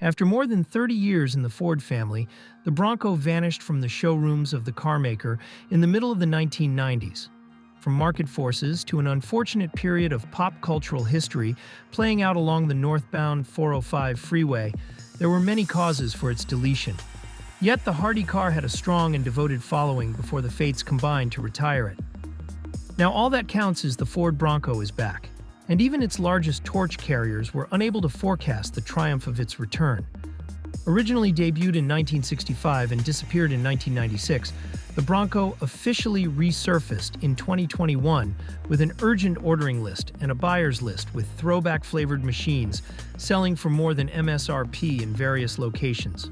After more than 30 years in the Ford family, the Bronco vanished from the showrooms of the carmaker in the middle of the 1990s. From market forces to an unfortunate period of pop cultural history playing out along the northbound 405 freeway, there were many causes for its deletion. Yet the hardy car had a strong and devoted following before the fates combined to retire it. Now all that counts is the Ford Bronco is back, and even its largest torch carriers were unable to forecast the triumph of its return. Originally debuted in 1965 and disappeared in 1996, the Bronco officially resurfaced in 2021 with an urgent ordering list and a buyer's list with throwback-flavored machines selling for more than MSRP in various locations.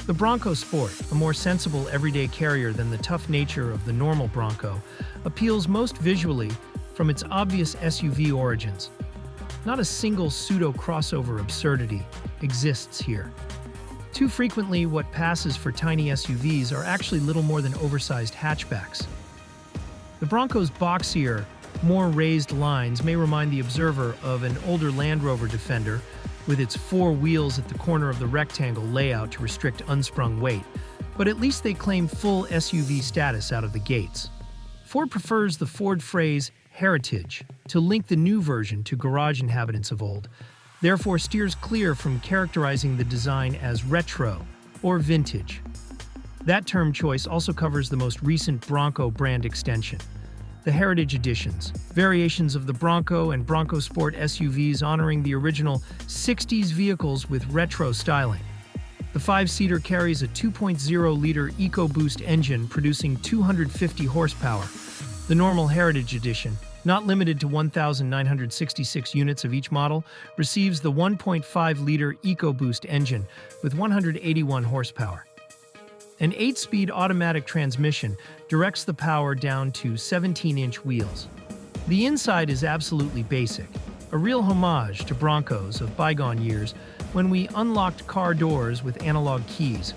The Bronco Sport, a more sensible everyday carrier than the tough nature of the normal Bronco, appeals most visually from its obvious SUV origins. Not a single pseudo-crossover absurdity exists here. Too frequently, what passes for tiny SUVs are actually little more than oversized hatchbacks. The Bronco's boxier, more raised lines may remind the observer of an older Land Rover Defender, with its four wheels at the corner of the rectangle layout to restrict unsprung weight, but at least they claim full SUV status out of the gates. Ford prefers the Ford phrase heritage to link the new version to garage inhabitants of old, therefore steers clear from characterizing the design as retro or vintage. That term choice also covers the most recent Bronco brand extension, the Heritage Editions, variations of the Bronco and Bronco Sport SUVs honoring the original 60s vehicles with retro styling. The five-seater carries a 2.0-liter EcoBoost engine producing 250 horsepower. The normal Heritage Edition, not limited to 1,966 units of each model, receives the 1.5-liter EcoBoost engine with 181 horsepower. An 8-speed automatic transmission directs the power down to 17-inch wheels. The inside is absolutely basic, a real homage to Broncos of bygone years when we unlocked car doors with analog keys,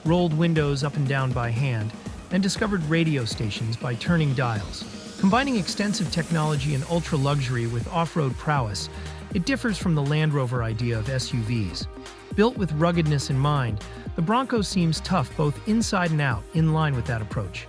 rolled windows up and down by hand, and discovered radio stations by turning dials. Combining extensive technology and ultra-luxury with off-road prowess, it differs from the Land Rover idea of SUVs. Built with ruggedness in mind, the Bronco seems tough both inside and out, in line with that approach.